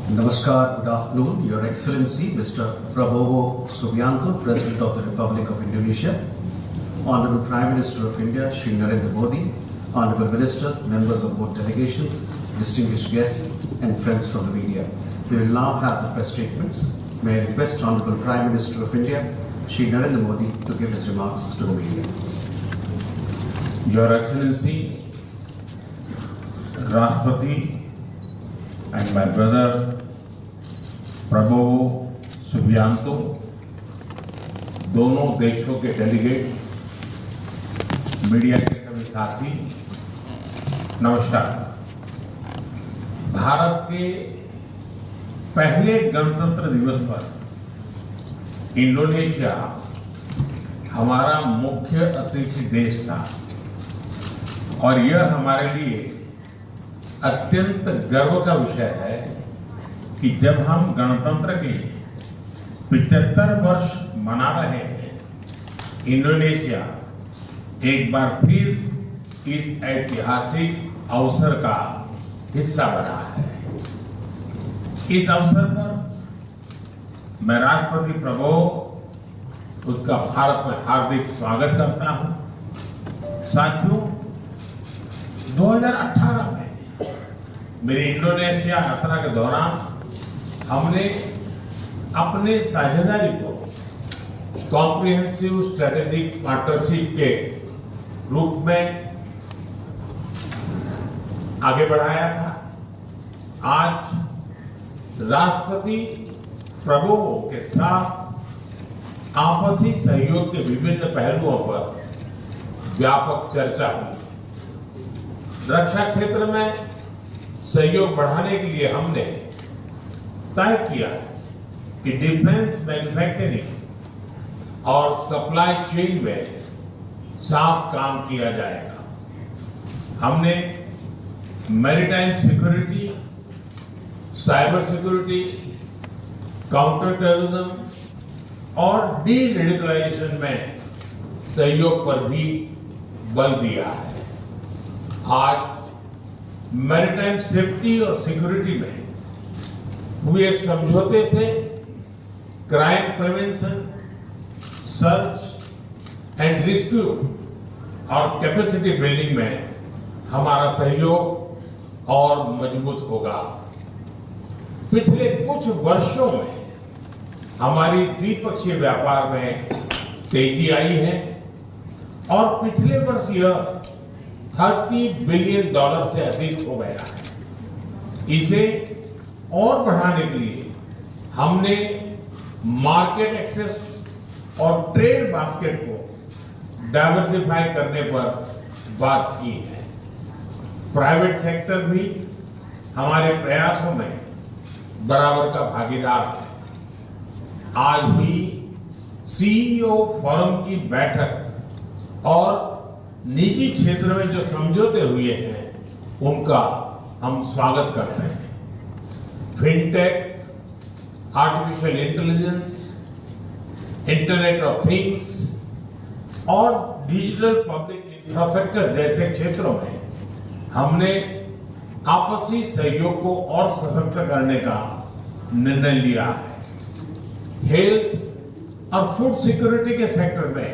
Namaskar, good afternoon, Your Excellency, Mr. Prabowo Subianto, President of the Republic of Indonesia, Honorable Prime Minister of India, Shri Narendra Modi, Honorable Ministers, members of both delegations, distinguished guests, and friends from the media. We will now have the press statements. May I request Honorable Prime Minister of India, Shri Narendra Modi, to give his remarks to the media. Your Excellency, Rashtrapati, and my brother Prabowo Subianto, दोनों देशों के delegates, media के सभी साथी, नमस्कार। भारत के पहले गणतंत्र दिवस पर इंडोनेशिया हमारा मुख्य अतिथि देश था और यह हमारे लिए अत्यंत गर्व का विषय है कि जब हम गणतंत्र के 75 वर्ष मना रहे हैं, इंडोनेशिया एक बार फिर इस ऐतिहासिक अवसर का हिस्सा बना है। इस अवसर पर मैं राष्ट्रपति प्रभो उसका भारत में हार्दिक स्वागत करता हूं। साथियों, 2018 में मेरी इंडोनेशिया यात्रा के दौरान हमने अपने साझेदारी को कॉम्प्रिहेंसिव स्ट्रेटेजिक पार्टनरशिप के रूप में आगे बढ़ाया था। आज राष्ट्रपति प्रभुओं के साथ आपसी सहयोग के विभिन्न पहलुओं पर व्यापक चर्चा हुई। रक्षा क्षेत्र में सहयोग बढ़ाने के लिए हमने तय किया कि डिफेंस मैन्युफैक्चरिंग और सप्लाई चेन में साथ काम किया जाएगा। हमने maritime security, cyber security, counter terrorism और डी रेडिकलाइजेशन में सहयोग पर भी बल दिया है। आज मैरीटाइम सेफ्टी और सिक्योरिटी में हुए समझौते से crime prevention, search and rescue और कैपेसिटी बिल्डिंग में हमारा सहयोग और मजबूत होगा। पिछले कुछ वर्षों में हमारी द्विपक्षीय व्यापार में तेजी आई है और पिछले वर्ष यह $30 बिलियन से अधिक हो गया है। इसे और बढ़ाने के लिए हमने मार्केट एक्सेस और ट्रेड बास्केट को डाइवर्सिफाई करने पर बात की है। प्राइवेट सेक्टर भी हमारे प्रयासों में बराबर का भागीदार है। आज भी सीईओ फोरम की बैठक और निजी क्षेत्र में जो समझौते हुए हैं उनका हम स्वागत करते हैं। Fintech, artificial intelligence, internet of things और डिजिटल पब्लिक इंफ्रास्ट्रक्चर जैसे क्षेत्रों में हमने आपसी सहयोग को और सशक्त करने का निर्णय लिया है। हेल्थ और फूड सिक्योरिटी के सेक्टर में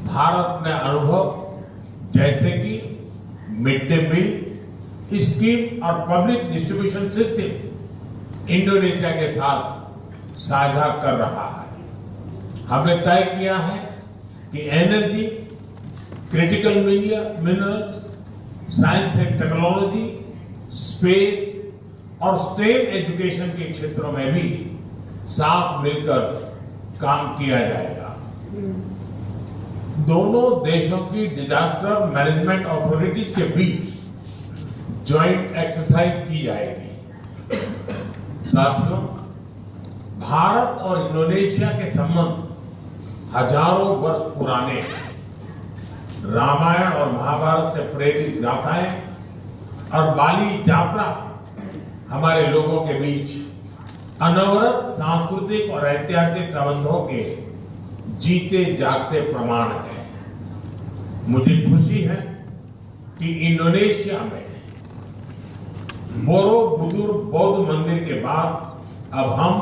भारत ने अनुभव जैसे कि मिड डे मील स्कीम और पब्लिक डिस्ट्रीब्यूशन सिस्टम इंडोनेशिया के साथ साझा कर रहा है। हमने तय किया है कि energy, critical minerals, science and technology, space और स्टेम एजुकेशन के क्षेत्रों में भी साथ मिलकर काम किया जाएगा। दोनों देशों की डिजास्टर मैनेजमेंट अथॉरिटीज के बीच ज्वाइंट एक्सरसाइज की जाएगी। साथियों, भारत और इंडोनेशिया के संबंध हजारों वर्ष पुराने हैं। रामायण और महाभारत से प्रेरित गाथाएं और बाली यात्रा हमारे लोगों के बीच अनवरत सांस्कृतिक और ऐतिहासिक संबंधों के जीते जागते प्रमाण है। मुझे खुशी है कि इंडोनेशिया में बोरोबुदुर बौद्ध मंदिर के बाद अब हम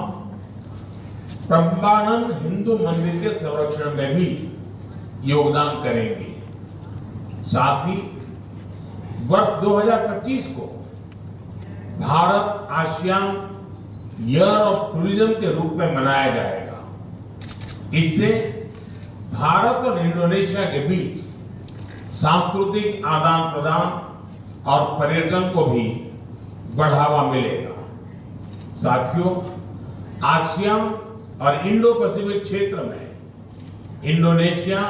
प्रम्बानन हिंदू मंदिर के संरक्षण में भी योगदान करेंगे। साथ ही वर्ष 2025 को Bharat ASEAN year of tourism के रूप में मनाया जाएगा। इससे भारत और इंडोनेशिया के बीच सांस्कृतिक आदान प्रदान और पर्यटन को भी बढ़ावा मिलेगा। साथियों, आसियान और इंडो पैसिफिक क्षेत्र में इंडोनेशिया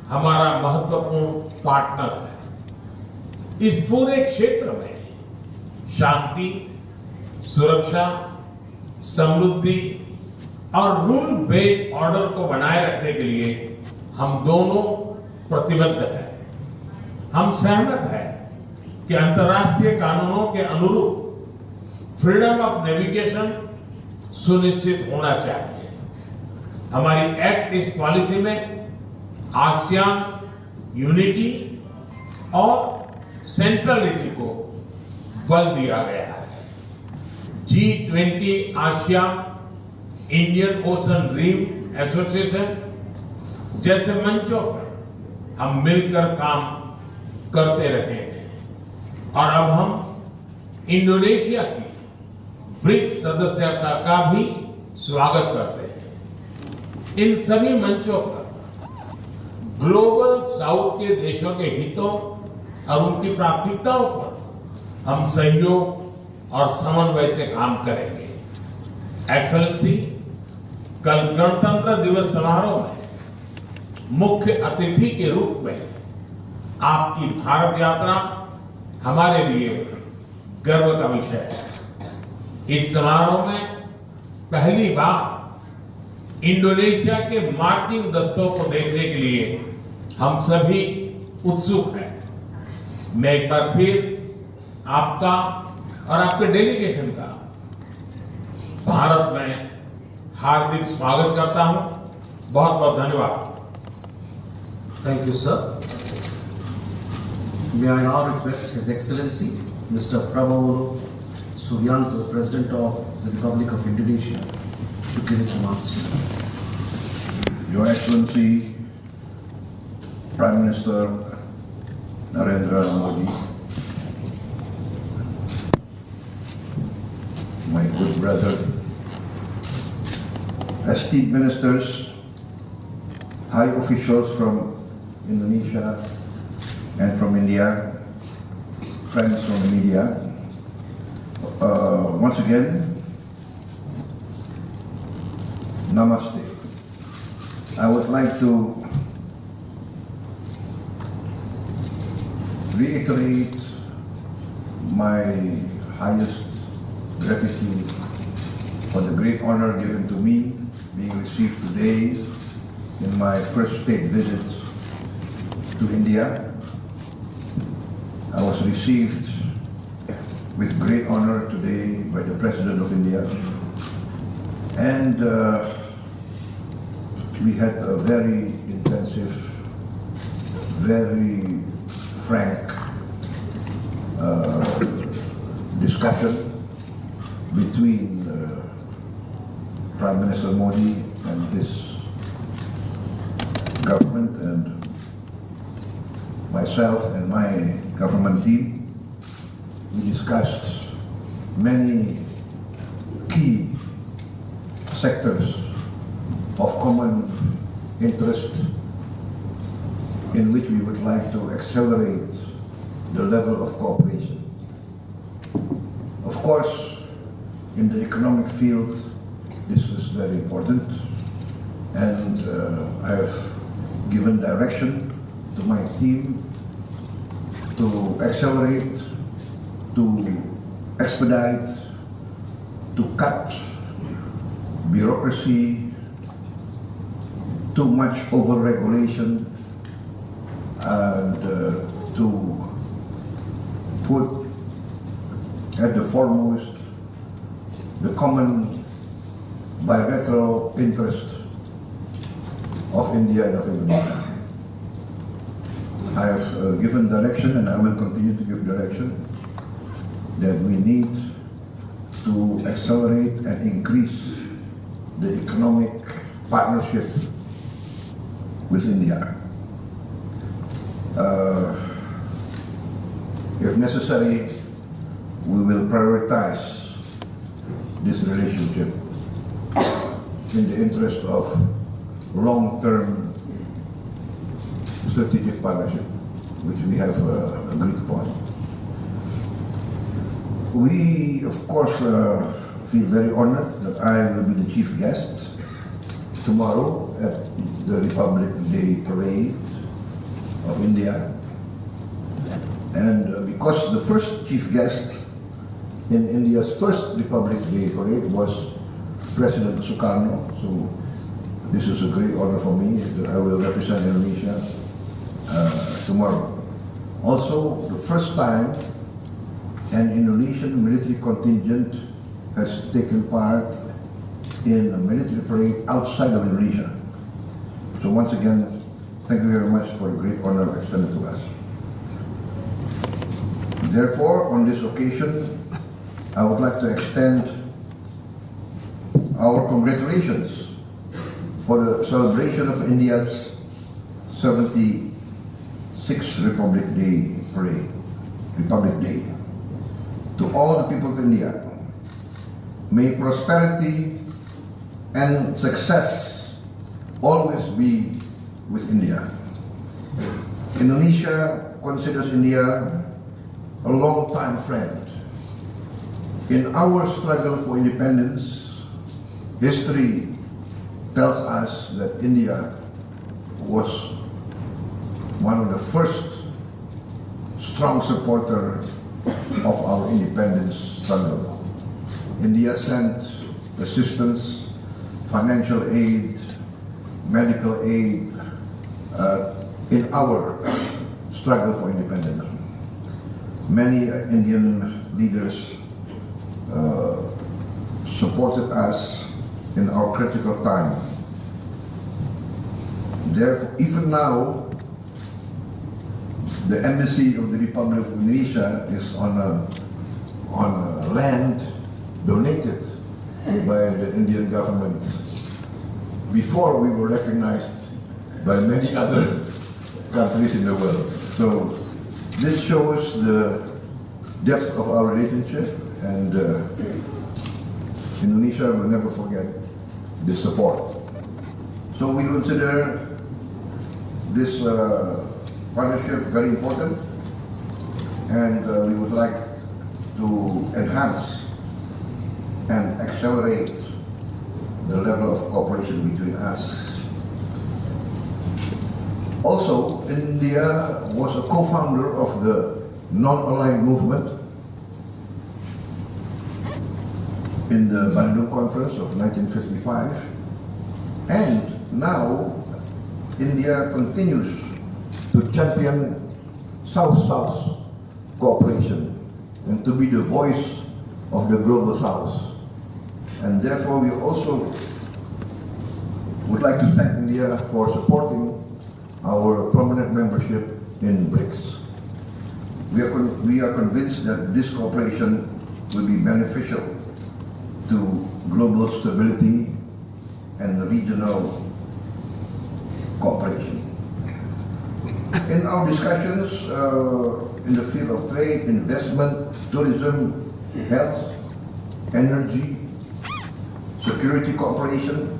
हमारा महत्वपूर्ण पार्टनर है। इस पूरे क्षेत्र में शांति, सुरक्षा, समृद्धि और रूल बेस्ड ऑर्डर को बनाए रखने के लिए हम दोनों प्रतिबद्ध हैं। हम सहमत हैं कि अंतर्राष्ट्रीय कानूनों के अनुरूप फ्रीडम ऑफ नेविगेशन सुनिश्चित होना चाहिए। हमारी एक्ट इस पॉलिसी में आसियान यूनिटी और सेंट्रलिटी को बल दिया गया है। G20 ASEAN Indian Ocean Rim Association जैसे मंचों पर हम मिलकर काम करते रहे हैं और अब हम इंडोनेशिया की ब्रिक्स सदस्यता का भी स्वागत करते हैं। इन सभी मंचों पर ग्लोबल साउथ के देशों के हितों और उनकी प्राथमिकताओं पर हम सहयोग और समन्वय से काम करेंगे। एक्सेलेंसी, कल गणतंत्र दिवस समारोह में मुख्य अतिथि के रूप में आपकी भारत यात्रा हमारे लिए गर्व का विषय है। इस समारोह में पहली बार इंडोनेशिया के मार्चिंग दस्तों को देखने के लिए हम सभी उत्सुक हैं। मैं एक बार फिर आपका और आपके डेलीगेशन का भारत में हार्दिक स्वागत करता हूं। बहुत बहुत धन्यवाद। Thank you, sir. May I now request His Excellency Mr. Prabowo Subianto, President of the Republic of Indonesia, to give his remarks. Your Excellency, Prime Minister Narendra Modi, my good brother, esteemed ministers, high officials from Indonesia and from India, friends from the media, once again, namaste. I would like to reiterate my highest gratitude for the great honor given to me being received today in my first state visit to India. I was received with great honor today by the President of India, and we had a very intensive, very frank discussion between Prime Minister Modi and his government and myself and my government team. We discussed many key sectors of common interest in which we would like to accelerate the level of cooperation. Of course, in the economic field, this is very important, and I have given direction to my team to accelerate, to expedite, to cut bureaucracy, too much over-regulation, and to put at the foremost the common bilateral interest of India and of Indonesia. I have given direction, and I will continue to give direction, that we need to accelerate and increase the economic partnership with India. If necessary, we will prioritize this relationship in the interest of long-term strategic partnership, which we have agreed upon. We, of course, feel very honored that I will be the chief guest tomorrow at the Republic Day Parade of India. And because the first chief guest in India's first Republic Day Parade was President Sukarno, so this is a great honor for me that I will represent Indonesia tomorrow. Also, the first time an Indonesian military contingent has taken part in a military parade outside of Indonesia. So once again, thank you very much for the great honor extended to us. Therefore, on this occasion, I would like to extend our congratulations for the celebration of India's 76th Republic Day Parade, Republic Day. To all the people of India, may prosperity and success always be with India. Indonesia considers India a long-time friend. In our struggle for independence, history tells us that India was one of the first strong supporter of our independence struggle. India sent assistance, financial aid, medical aid in our struggle for independence. Many Indian leaders supported us in our critical time. Therefore, even now, the embassy of the Republic of Indonesia is on a land donated by the Indian government before we were recognized by many other countries in the world. So this shows the depth of our relationship, and Indonesia will never forget this support. So we consider this partnership very important, and we would like to enhance and accelerate the level of cooperation between us. Also, India was a co-founder of the non-aligned movement in the Bandung Conference of 1955, and now India continues to champion South-South cooperation and to be the voice of the global South. And therefore, we also would like to thank India for supporting our permanent membership in BRICS. We are convinced that this cooperation will be beneficial to global stability and regional cooperation. In our discussions in the field of trade, investment, tourism, health, energy, security cooperation,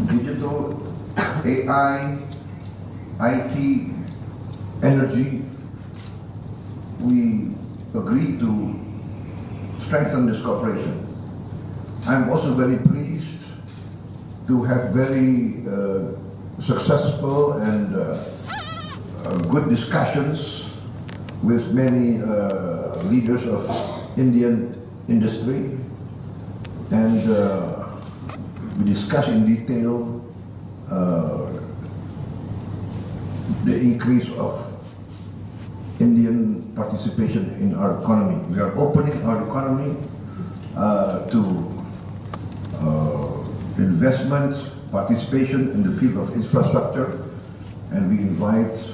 digital, AI, IT, energy, we agreed to strengthen this cooperation. I'm also very pleased to have very successful and good discussions with many leaders of Indian industry, and we discussed in detail the increase of Indian participation in our economy. We are opening our economy to investment, participation in the field of infrastructure, and we invite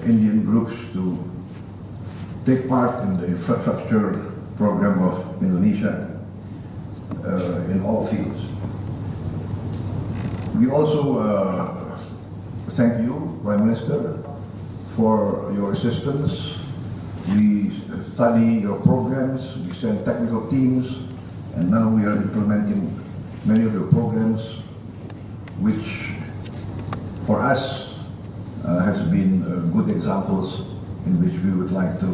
Indian groups to take part in the infrastructure program of Indonesia in all fields. We also thank you, Prime Minister, for your assistance. We study your programs, we send technical teams, and now we are implementing many of your programs, which for us has been good examples in which we would like to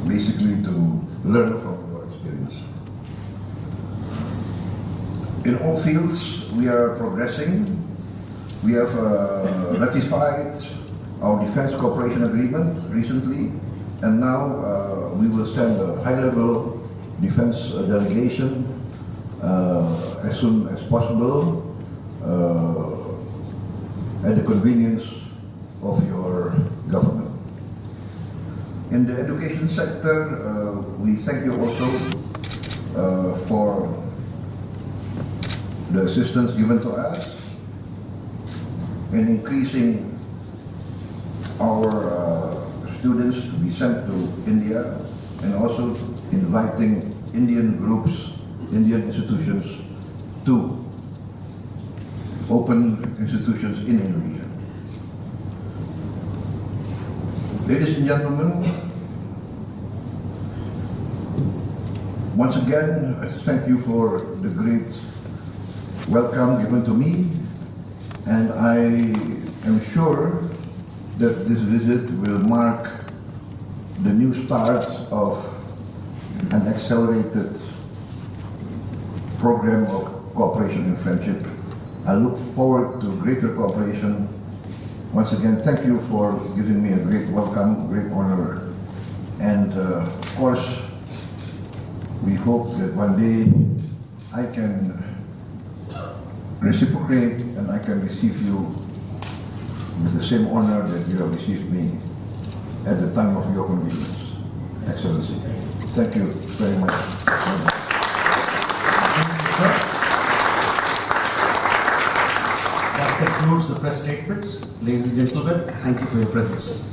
basically to learn from your experience. In all fields, we are progressing. We have ratified our defense cooperation agreement recently, and now we will send a high-level defense delegation as soon as possible at the convenience of your government. In the education sector, we thank you also for the assistance given to us in increasing our students to be sent to India, and also inviting Indian groups, Indian institutions to open institutions in Indonesia. Ladies and gentlemen, once again, I thank you for the great welcome given to me, and I am sure that this visit will mark the new start of an accelerated program of cooperation and friendship. I look forward to greater cooperation. Once again, thank you for giving me a great welcome, great honor. And of course, we hope that one day I can reciprocate and I can receive you with the same honor that you have received me at the time of your convenience, Excellency. Thank you very much. That concludes the press statements. Ladies and gentlemen, thank you for your presence.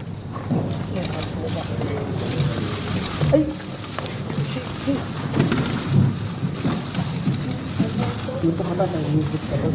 Dito ka ba nag-music ka doon?